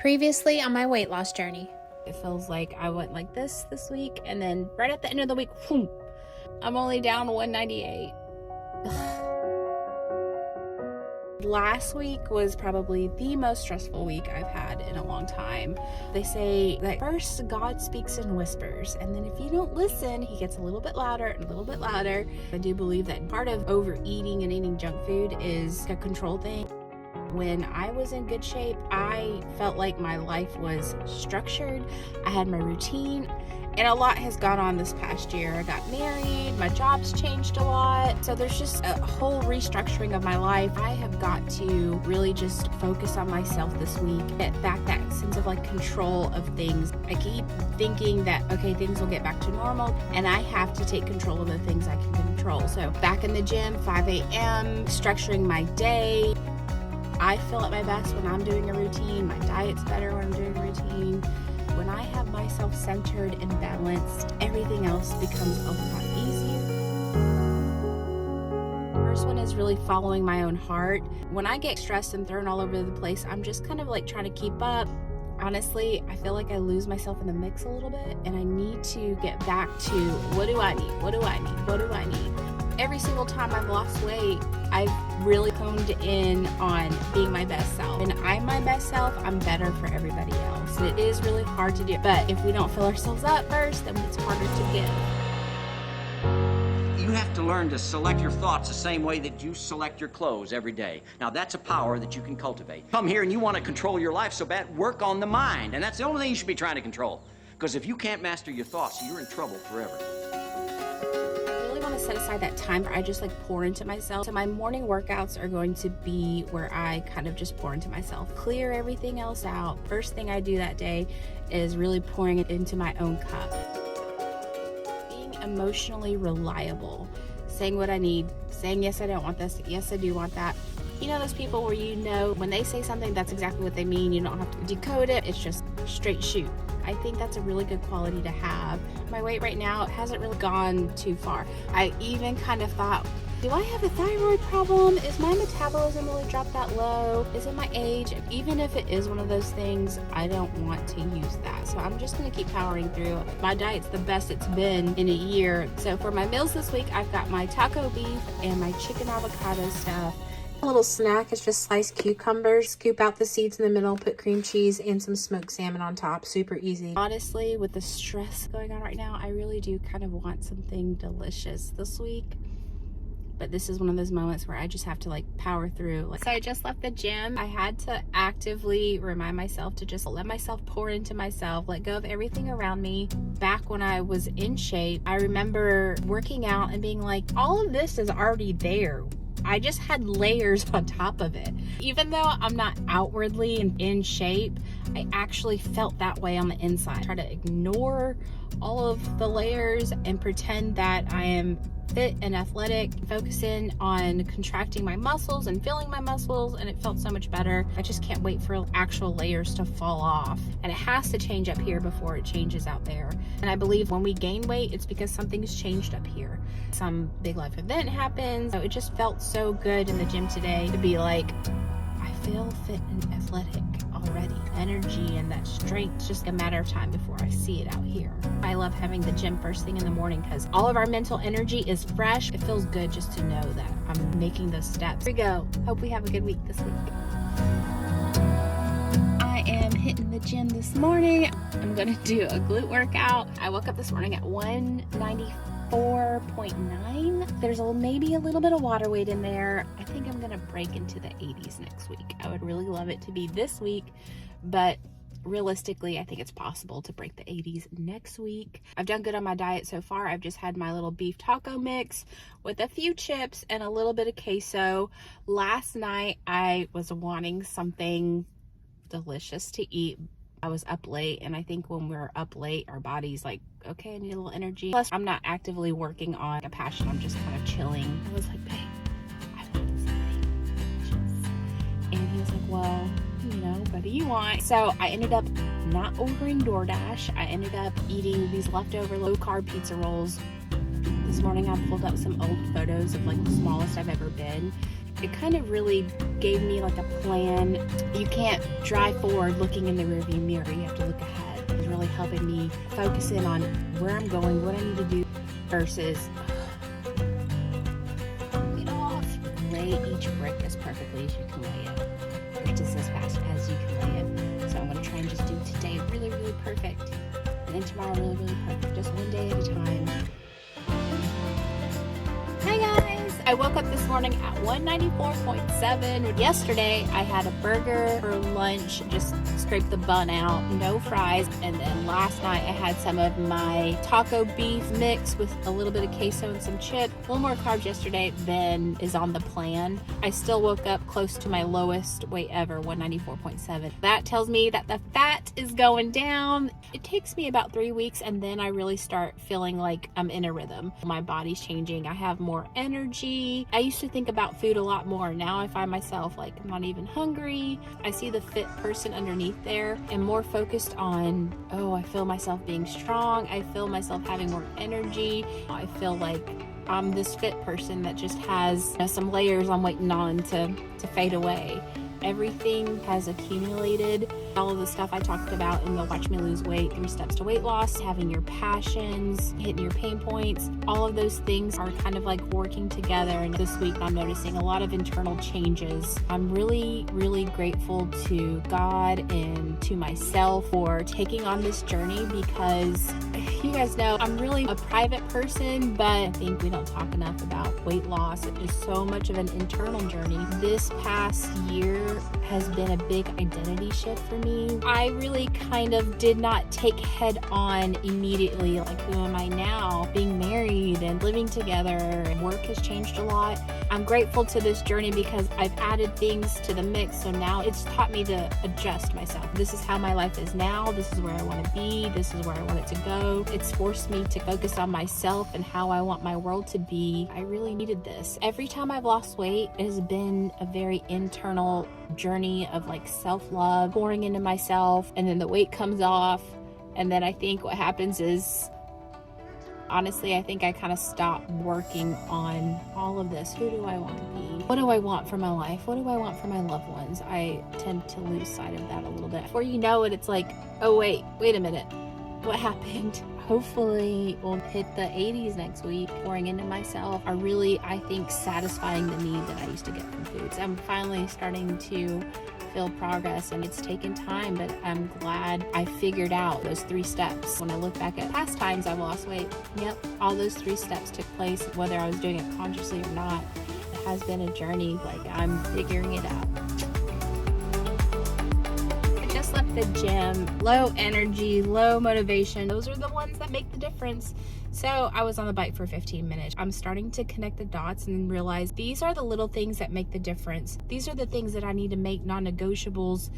Previously on my weight loss journey. It feels like I went like this week, and then right at the end of the week, whoom, I'm only down 198. Last week was probably the most stressful week I've had in a long time. They say that first God speaks in whispers, and then if you don't listen, he gets a little bit louder and a little bit louder. I do believe that part of overeating and eating junk food is a control thing. When I was in good shape, I felt like my life was structured. I had my routine, and a lot has gone on this past year. I got married, my job's changed a lot. So there's just a whole restructuring of my life. I have got to really just focus on myself this week, get back that sense of like control of things. I keep thinking that, okay, things will get back to normal, and I have to take control of the things I can control. So back in the gym, 5 a.m., structuring my day. I feel at my best when I'm doing a routine. My diet's better when I'm doing a routine. When I have myself centered and balanced, everything else becomes a lot easier. First one is really following my own heart. When I get stressed and thrown all over the place, I'm just kind of like trying to keep up. Honestly, I feel like I lose myself in the mix a little bit, and I need to get back to what do I need? What do I need? What do I need? Every single time I've lost weight, I've really honed in on being my best self. When I'm my best self, I'm better for everybody else. It is really hard to do, but if we don't fill ourselves up first, then it's harder to give. You have to learn to select your thoughts the same way that you select your clothes every day. Now, that's a power that you can cultivate. Come here and you want to control your life so bad, work on the mind. And that's the only thing you should be trying to control. Because if you can't master your thoughts, you're in trouble forever. I want to set aside that time where I just like pour into myself. So my morning workouts are going to be where I kind of just pour into myself, clear everything else out. First thing I do that day is really pouring it into my own cup. Being emotionally reliable, saying what I need, saying yes, I don't want this, yes, I do want that. You know those people where you know when they say something, that's exactly what they mean. You don't have to decode it. It's just straight shoot. I think that's a really good quality to have. My weight right now hasn't really gone too far. I even kind of thought, do I have a thyroid problem? Is my metabolism really dropped that low? Is it my age? And even if it is one of those things, I don't want to use that. So I'm just gonna keep powering through. My diet's the best it's been in a year. So for my meals this week, I've got my taco beef and my chicken avocado stuff. A little snack is just sliced cucumbers, scoop out the seeds in the middle, put cream cheese and some smoked salmon on top. Super easy. Honestly, with the stress going on right now, I really do kind of want something delicious this week. But this is one of those moments where I just have to like power through. So I just left the gym. I had to actively remind myself to just let myself pour into myself, let go of everything around me. Back when I was in shape, I remember working out and being like, all of this is already there. I just had layers on top of it. Even though I'm not outwardly in shape, I actually felt that way on the inside. I try to ignore all of the layers and pretend that I am fit and athletic, focus in on contracting my muscles and filling my muscles, and it felt so much better. I just can't wait for actual layers to fall off, and it has to change up here before it changes out there. And I believe when we gain weight, it's because something's changed up here. Some big life event happens. So it just felt so good in the gym today to be like, I feel fit and athletic already. Energy and that strength, it's just a matter of time before I see it out here. I love having the gym first thing in the morning because all of our mental energy is fresh. It feels good just to know that I'm making those steps. Here we go. Hope we have a good week this week. I am hitting the gym this morning. I'm gonna do a glute workout. I woke up this morning at 194.9. There's maybe a little bit of water weight in there. I think I'm gonna break into the 80s next week. I would really love it to be this week, but realistically, I think it's possible to break the 80s next week. I've done good on my diet so far. I've just had my little beef taco mix with a few chips and a little bit of queso. Last night, I was wanting something delicious to eat. I was up late, and I think when we're up late, our body's like, okay, I need a little energy. Plus, I'm not actively working on a passion. I'm just kind of chilling. I was like, babe, I want something delicious. And he was like, well, you know, what do you want? So I ended up not ordering DoorDash. I ended up eating these leftover low-carb pizza rolls. This morning I pulled up some old photos of like the smallest I've ever been. it kind of really gave me like a plan. You can't drive forward looking in the rearview mirror. You have to look ahead. It's really helping me focus in on where I'm going, what I need to do versus get off. Lay each brick as perfectly as you can lay it, just as fast as you can lay it. So I'm going to try and just do today really, really perfect, and then tomorrow really, really perfect, just one day at a time. Hi guys! I woke up this morning at 194.7. Yesterday I had a burger for lunch, just scraped the bun out, no fries, and then last night I had some of my taco beef mix with a little bit of queso and some chips. A little more carbs yesterday than is on the plan. I still woke up close to my lowest weight ever, 194.7. That tells me that the fat is going down. It takes me about 3 weeks and then I really start feeling like I'm in a rhythm. My body's changing. I have more energy. I used to think about food a lot more. Now I find myself like I'm not even hungry. I see the fit person underneath there and more focused on, oh, I feel myself being strong. I feel myself having more energy. I feel like I'm this fit person that just has some layers I'm waiting on to fade away. Everything has accumulated. All of the stuff I talked about in the Watch Me Lose Weight, 3 Steps to Weight Loss, having your passions, hitting your pain points, all of those things are kind of like working together. And this week I'm noticing a lot of internal changes. I'm really, really grateful to God and to myself for taking on this journey, because you guys know I'm really a private person, but I think we don't talk enough about weight loss. It is so much of an internal journey. This past year has been a big identity shift for me. I really kind of did not take head on immediately, like, who am I now? Being married and living together, and work has changed a lot. I'm grateful to this journey because I've added things to the mix, so now it's taught me to adjust myself. This is how my life is now. This is where I want to be. This is where I want it to go. It's forced me to focus on myself and how I want my world to be. I really needed this. Every time I've lost weight, it has been a very internal journey of like self-love, pouring into myself, and then the weight comes off, and then I think what happens is, honestly, I think I kind of stop working on all of this. Who do I want to be? What do I want for my life? What do I want for my loved ones? I tend to lose sight of that a little bit. Before you know it, it's like, oh wait a minute, what happened? Hopefully we'll hit the 80s next week. Pouring into myself are really, I think, satisfying the need that I used to get from foods. I'm finally starting to feel progress, and it's taken time, but I'm glad I figured out those 3 steps. When I look back at past times I've lost weight, yep, all those 3 steps took place, whether I was doing it consciously or not. It has been a journey, like I'm figuring it out. Left the gym, low energy, low motivation. Those are the ones that make the difference. So I was on the bike for 15 minutes. I'm starting to connect the dots and realize these are the little things that make the difference. These are the things that I need to make non-negotiables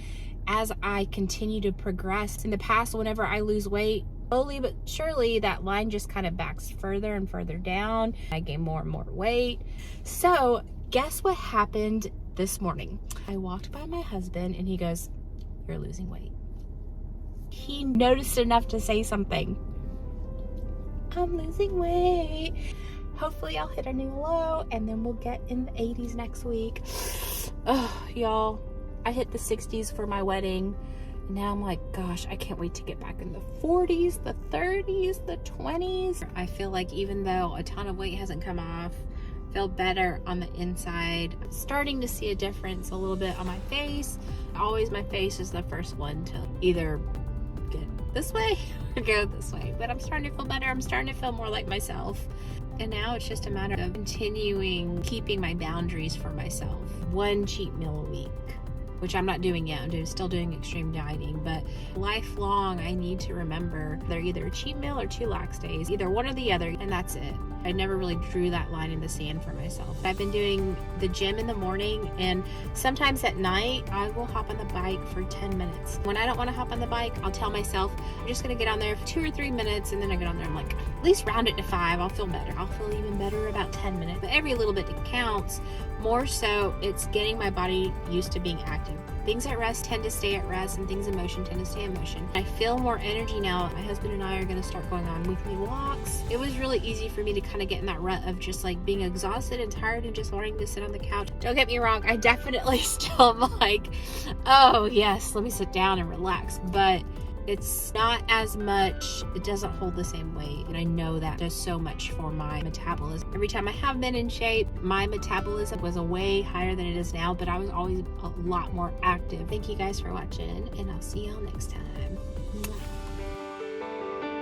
as I continue to progress. In the past, whenever I lose weight, slowly but surely that line just kind of backs further and further down. I gain more and more weight. So guess what happened this morning? I walked by my husband and he goes, "You're losing weight." He noticed enough to say something. I'm losing weight. Hopefully I'll hit a new low and then we'll get in the 80s next week. Oh, y'all, I hit the 60s for my wedding. Now I'm like, gosh, I can't wait to get back in the 40s, the 30s, the 20s. I feel like even though a ton of weight hasn't come off, I feel better on the inside. I'm starting to see a difference a little bit on my face. Always my face is the first one to either get this way or go this way. But I'm starting to feel better. I'm starting to feel more like myself. And now it's just a matter of continuing keeping my boundaries for myself. 1 cheat meal a week, which I'm not doing yet. I'm still doing extreme dieting, but lifelong I need to remember they're either a cheat meal or 2 lax days, either one or the other, and that's it. I never really drew that line in the sand for myself. I've been doing the gym in the morning, and sometimes at night I will hop on the bike for 10 minutes. When I don't want to hop on the bike, I'll tell myself I'm just gonna get on there for 2 or 3 minutes, and then I get on there, I'm like, at least round it to 5, I'll feel better. I'll feel even better about 10 minutes. But every little bit counts More so, it's getting my body used to being active. Things at rest tend to stay at rest, and things in motion tend to stay in motion. I feel more energy now. My husband and I are going to start going on weekly walks. It was really easy for me to kind of get in that rut of just like being exhausted and tired and just wanting to sit on the couch. Don't get me wrong, I definitely still am like, oh yes, let me sit down and relax. But it's not as much, it doesn't hold the same weight. And I know that does so much for my metabolism. Every time I have been in shape, my metabolism was way higher than it is now, but I was always a lot more active. Thank you guys for watching, and I'll see y'all next time.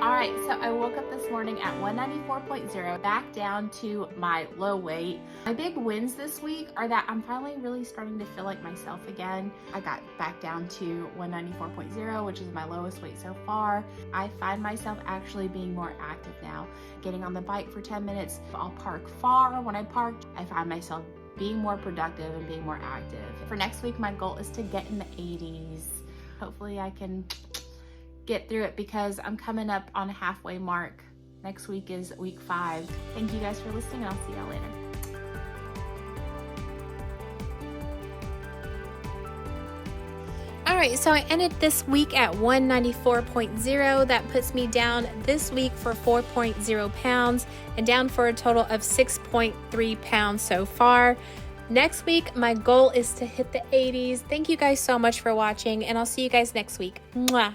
All right, so I woke up this morning at 194.0, back down to my low weight. My big wins this week are that I'm finally really starting to feel like myself again. I got back down to 194.0, which is my lowest weight so far. I find myself actually being more active now. Getting on the bike for 10 minutes. I'll park far. When I park, I find myself being more productive and being more active. For next week, my goal is to get in the 80s. Hopefully I can get through it because I'm coming up on a halfway mark. Next week is week 5. Thank you guys for listening, and I'll see y'all later. All right, so I ended this week at 194.0. That puts me down this week for 4.0 pounds and down for a total of 6.3 pounds so far. Next week, my goal is to hit the 80s. Thank you guys so much for watching, and I'll see you guys next week. Mwah.